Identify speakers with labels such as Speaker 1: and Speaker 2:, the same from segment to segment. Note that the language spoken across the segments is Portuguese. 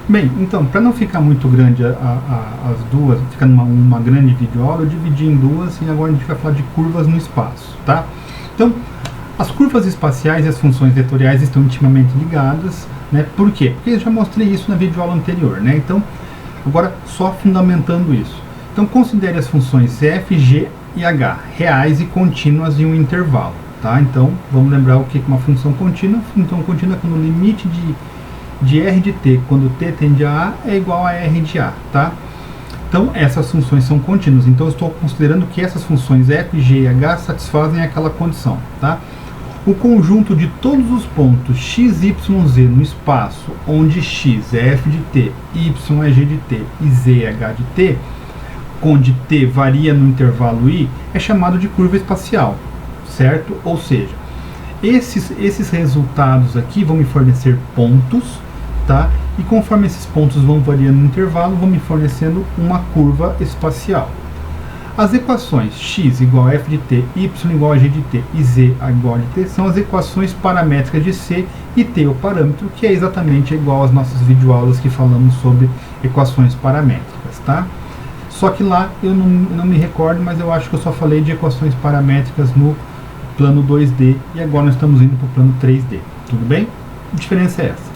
Speaker 1: Bem, então, para não ficar muito grande as duas, ficar uma grande videoaula, eu dividi em duas e agora a gente vai falar de curvas no espaço, tá? Então, as curvas espaciais e as funções vetoriais estão intimamente ligadas, né? Por quê? Porque eu já mostrei isso na videoaula anterior, né? Então, agora só fundamentando isso. Então, considere as funções f, g e h reais e contínuas em um intervalo, tá? Então, vamos lembrar o que é uma função contínua. Função contínua é quando o limite de r de t, quando t tende a a, é igual a r de a, tá? Então, essas funções são contínuas. Então, eu estou considerando que essas funções f, g e h satisfazem aquela condição, tá? O conjunto de todos os pontos x, y, z no espaço, onde x é f de t, y é g de t e z é h de t, onde t varia no intervalo i, é chamado de curva espacial, certo? Ou seja, esses resultados aqui vão me fornecer pontos, tá? E conforme esses pontos vão variando no intervalo, vão me fornecendo uma curva espacial. As equações x igual a f de t, y igual a g de t e z igual a de t são as equações paramétricas de c e t, o parâmetro, que é exatamente igual às nossas videoaulas que falamos sobre equações paramétricas, tá? Só que lá eu não me recordo, mas eu acho que eu só falei de equações paramétricas no plano 2D e agora nós estamos indo para o plano 3D, tudo bem? A diferença é essa.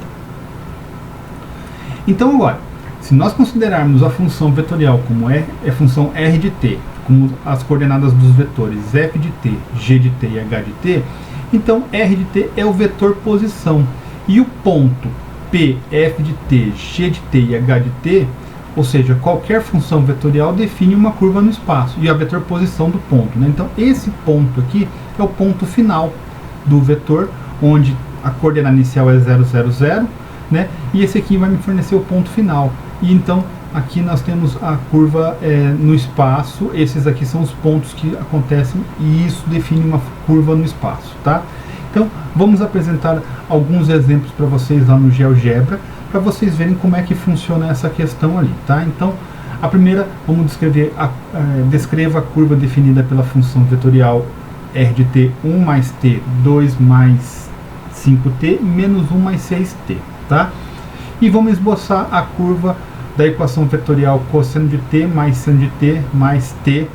Speaker 1: Então agora, se nós considerarmos a função vetorial como é função r de t, como as coordenadas dos vetores f de t, g de t e h de t, então r de t é o vetor posição. E o ponto p, f de t, g de t e h de t, ou seja, qualquer função vetorial define uma curva no espaço, e a vetor posição do ponto, né? Então esse ponto aqui é o ponto final do vetor, onde a coordenada inicial é 0, 0, 0, né? E esse aqui vai me fornecer o ponto final. E então aqui nós temos a curva no espaço. Esses aqui são os pontos que acontecem e isso define uma curva no espaço, tá? Então vamos apresentar alguns exemplos para vocês lá no GeoGebra, para vocês verem como é que funciona essa questão ali, tá? Então a primeira, vamos descrever descreva a curva definida pela função vetorial r de t 1 mais t, 2 mais 5t, menos 1 mais 6t, tá? E vamos esboçar a curva da equação vetorial cosseno de t mais seno de t mais t,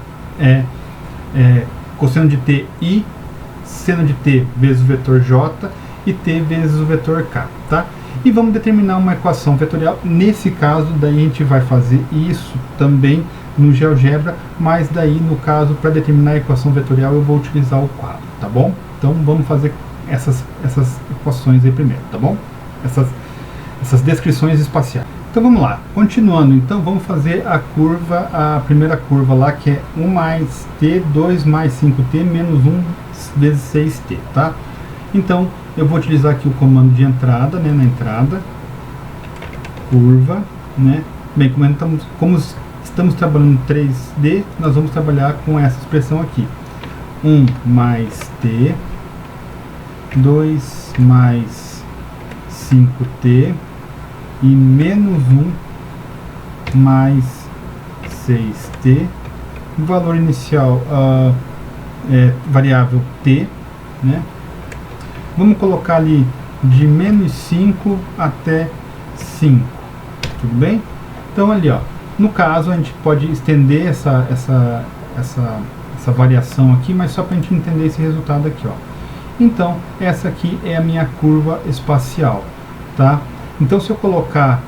Speaker 1: cosseno de t i, seno de t vezes o vetor j e t vezes o vetor k, tá? E vamos determinar uma equação vetorial. Nesse caso, daí a gente vai fazer isso também no GeoGebra, mas daí no caso, para determinar a equação vetorial, eu vou utilizar o quadro, tá bom? Então vamos fazer essas equações aí primeiro, tá bom? Essas descrições espaciais. Então vamos lá, continuando, então vamos fazer a primeira curva lá, que é 1 mais t, 2 mais 5t, menos 1 vezes 6t, tá? Então eu vou utilizar aqui o comando de entrada, né, na entrada, curva, né? Bem, como estamos trabalhando em 3D, nós vamos trabalhar com essa expressão aqui, 1 mais t, 2 mais 5t, e menos 1 mais 6t, o valor inicial é variável t, né? Vamos colocar ali de menos 5 até 5, tudo bem? Então ali, ó, no caso a gente pode estender essa variação aqui, mas só para a gente entender esse resultado aqui, ó. Então essa aqui é a minha curva espacial, tá? Então se eu colocar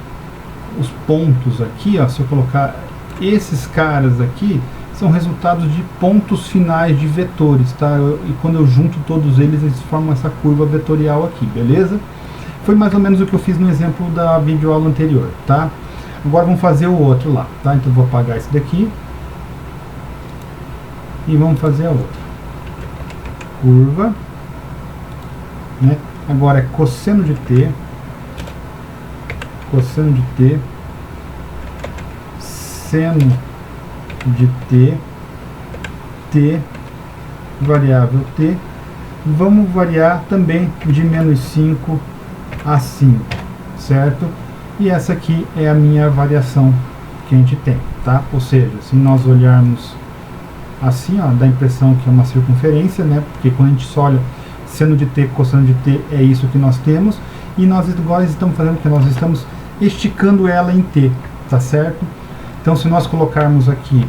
Speaker 1: os pontos aqui, ó, se eu colocar esses caras aqui, são resultados de pontos finais de vetores, tá? E quando eu junto todos eles formam essa curva vetorial aqui, beleza? Foi mais ou menos o que eu fiz no exemplo da videoaula anterior, tá? Agora vamos fazer o outro lá, tá? Então eu vou apagar esse daqui e vamos fazer a outra curva, né? Agora é cosseno de t, seno de t, t, variável t, vamos variar também de menos 5 a 5, certo? E essa aqui é a minha variação que a gente tem, tá? Ou seja, se nós olharmos assim, ó, dá a impressão que é uma circunferência, né? Porque quando a gente só olha seno de t, cosseno de t, é isso que nós temos. E nós agora estamos fazendo o que? Nós estamos esticando ela em t, tá certo? Então, se nós colocarmos aqui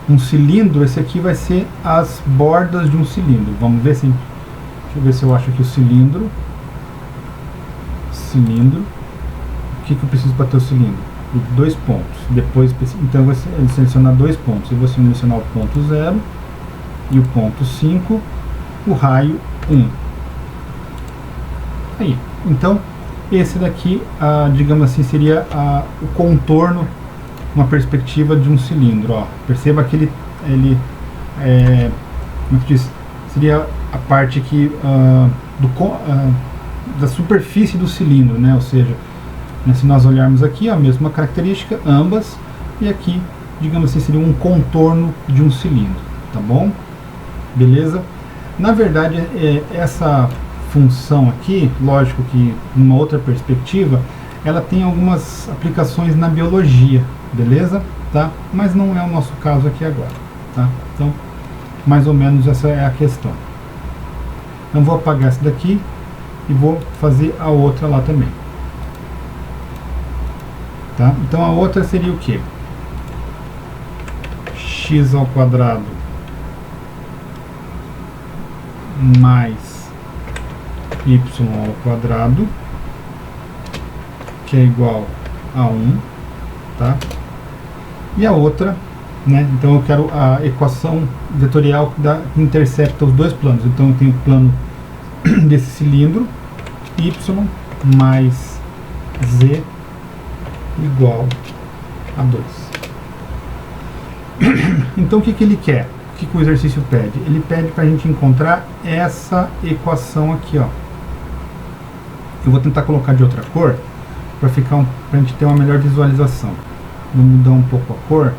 Speaker 1: um cilindro, esse aqui vai ser as bordas de um cilindro. Vamos ver se... Deixa eu ver se eu acho aqui o cilindro. O que eu preciso para ter o cilindro? 2 pontos. Depois, então, eu vou selecionar 2 pontos. Eu vou selecionar o ponto 0 e o ponto 5, o raio 1. Aí, então, esse daqui, digamos assim, seria o contorno, uma perspectiva de um cilindro. Ó. Perceba que ele como é que diz? Seria a parte aqui da superfície do cilindro, né? Ou seja, se nós olharmos aqui, a mesma característica, ambas, e aqui, digamos assim, seria um contorno de um cilindro, tá bom? Beleza? Na verdade, essa função aqui, lógico que numa outra perspectiva, ela tem algumas aplicações na biologia, beleza? Tá? Mas não é o nosso caso aqui agora, tá? Então, mais ou menos essa é a questão. Então, vou apagar essa daqui e vou fazer a outra lá também. Tá? Então, a outra seria o quê? X ao quadrado mais y ao quadrado, que é igual a 1, tá? E a outra, né? Então eu quero a equação vetorial que intercepta os dois planos. Então eu tenho o plano desse cilindro, y mais z igual a 2. Então o que ele quer? O que o exercício pede? Ele pede para a gente encontrar essa equação aqui, ó. Eu vou tentar colocar de outra cor para a gente ter uma melhor visualização. Vou mudar um pouco a cor,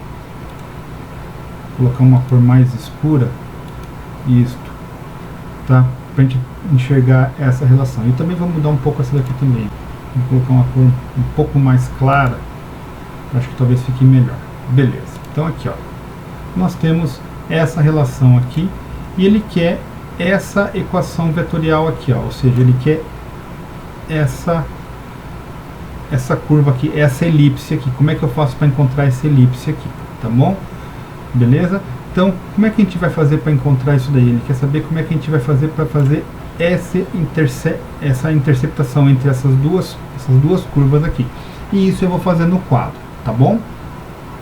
Speaker 1: colocar uma cor mais escura, isto, tá? Para a gente enxergar essa relação. E também vou mudar um pouco essa daqui também. Vou colocar uma cor um pouco mais clara, acho que talvez fique melhor. Beleza. Então aqui, ó, nós temos essa relação aqui e ele quer essa equação vetorial aqui, ó, ou seja, ele quer essa curva aqui, essa elipse aqui. Como é que eu faço para encontrar essa elipse aqui, tá bom? Beleza? Então, como é que a gente vai fazer para encontrar isso daí? Ele quer saber como é que a gente vai fazer para fazer essa interceptação entre essas duas curvas aqui. E isso eu vou fazer no quadro, tá bom?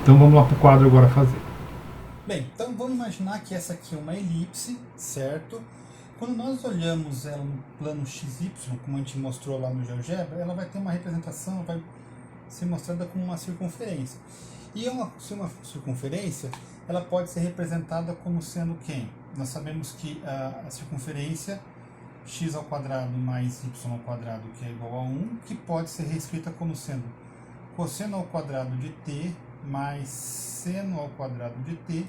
Speaker 1: Então vamos lá para o quadro agora fazer. Bem, então vamos imaginar que essa aqui é uma elipse, certo? Quando nós olhamos ela no plano XY, como a gente mostrou lá no GeoGebra, ela vai ter uma representação, vai ser mostrada como uma circunferência. E se uma circunferência, ela pode ser representada como sendo quem? Nós sabemos que a circunferência x ao quadrado mais y ao quadrado, que é igual a 1, que pode ser reescrita como sendo cosseno ao quadrado de t mais seno ao quadrado de t,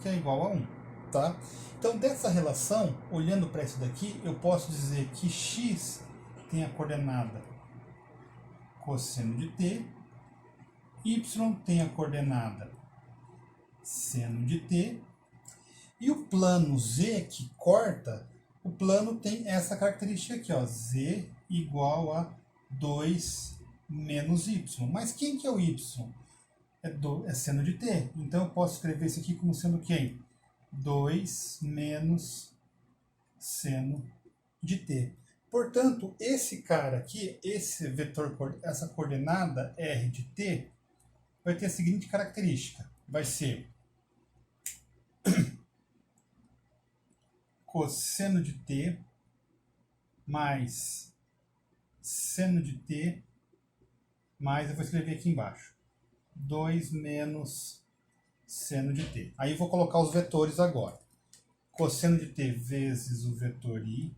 Speaker 1: que é igual a 1. Tá? Então, dessa relação, olhando para isso daqui, eu posso dizer que x tem a coordenada cosseno de t, y tem a coordenada seno de t, e o plano z que corta, o plano tem essa característica aqui, ó, z igual a 2 menos y. Mas quem que é o y? É seno de t. Então eu posso escrever isso aqui como sendo quem? 2 menos seno de t. Portanto, esse cara aqui, esse vetor, essa coordenada r de t, vai ter a seguinte característica. Vai ser cosseno de t mais seno de t mais, eu vou escrever aqui embaixo, 2 menos seno de t. Aí eu vou colocar os vetores agora. Cosseno de t vezes o vetor i,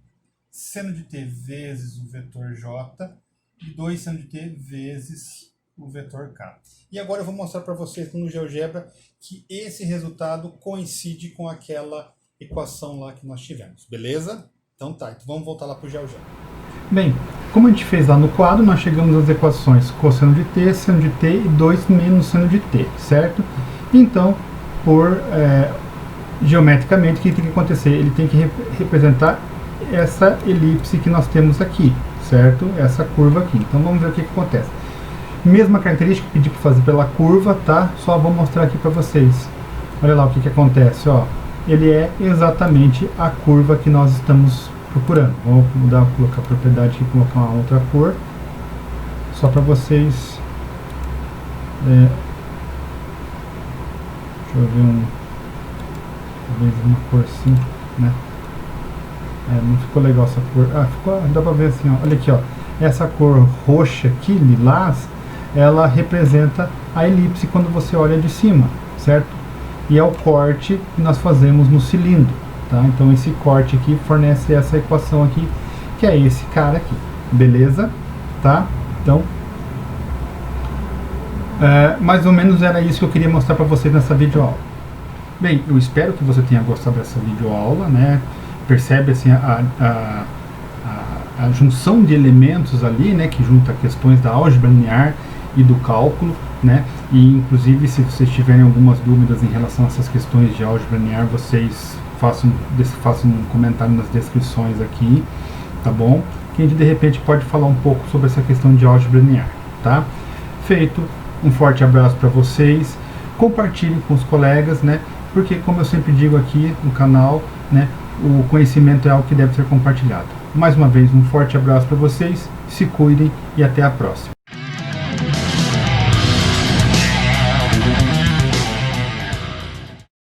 Speaker 1: seno de t vezes o vetor j, e 2 seno de t vezes o vetor k. E agora eu vou mostrar para vocês no GeoGebra que esse resultado coincide com aquela equação lá que nós tivemos, beleza? Então tá, então vamos voltar lá para o GeoGebra. Bem, como a gente fez lá no quadro, nós chegamos às equações cosseno de t, seno de t e 2 menos seno de t, certo? Então, geometricamente, o que tem que acontecer? Ele tem que representar essa elipse que nós temos aqui, certo? Essa curva aqui. Então vamos ver o que acontece. Mesma característica que pedi para fazer pela curva, tá? Só vou mostrar aqui para vocês. Olha lá o que acontece, ó. Ele é exatamente a curva que nós estamos procurando. Vou mudar, colocar a propriedade aqui, colocar uma outra cor, só para vocês. Deixa eu ver talvez uma cor assim, né? Não ficou legal essa cor. Ficou, dá para ver assim, ó. Olha aqui, ó. Essa cor roxa aqui, lilás, ela representa a elipse quando você olha de cima, certo? E é o corte que nós fazemos no cilindro, tá? Então esse corte aqui fornece essa equação aqui, que é esse cara aqui, beleza? Tá? Então, mais ou menos era isso que eu queria mostrar para vocês nessa videoaula. Bem, eu espero que você tenha gostado dessa videoaula, né? Percebe assim a junção de elementos ali, né, que junta questões da álgebra linear e do cálculo, né? E inclusive, se vocês tiverem algumas dúvidas em relação a essas questões de álgebra linear, vocês façam um comentário nas descrições aqui, tá bom? Que a gente de repente pode falar um pouco sobre essa questão de álgebra linear, tá? Feito, um forte abraço para vocês, compartilhem com os colegas, né? Porque, como eu sempre digo aqui no canal, né, o conhecimento é algo que deve ser compartilhado. Mais uma vez, um forte abraço para vocês, se cuidem e até a próxima.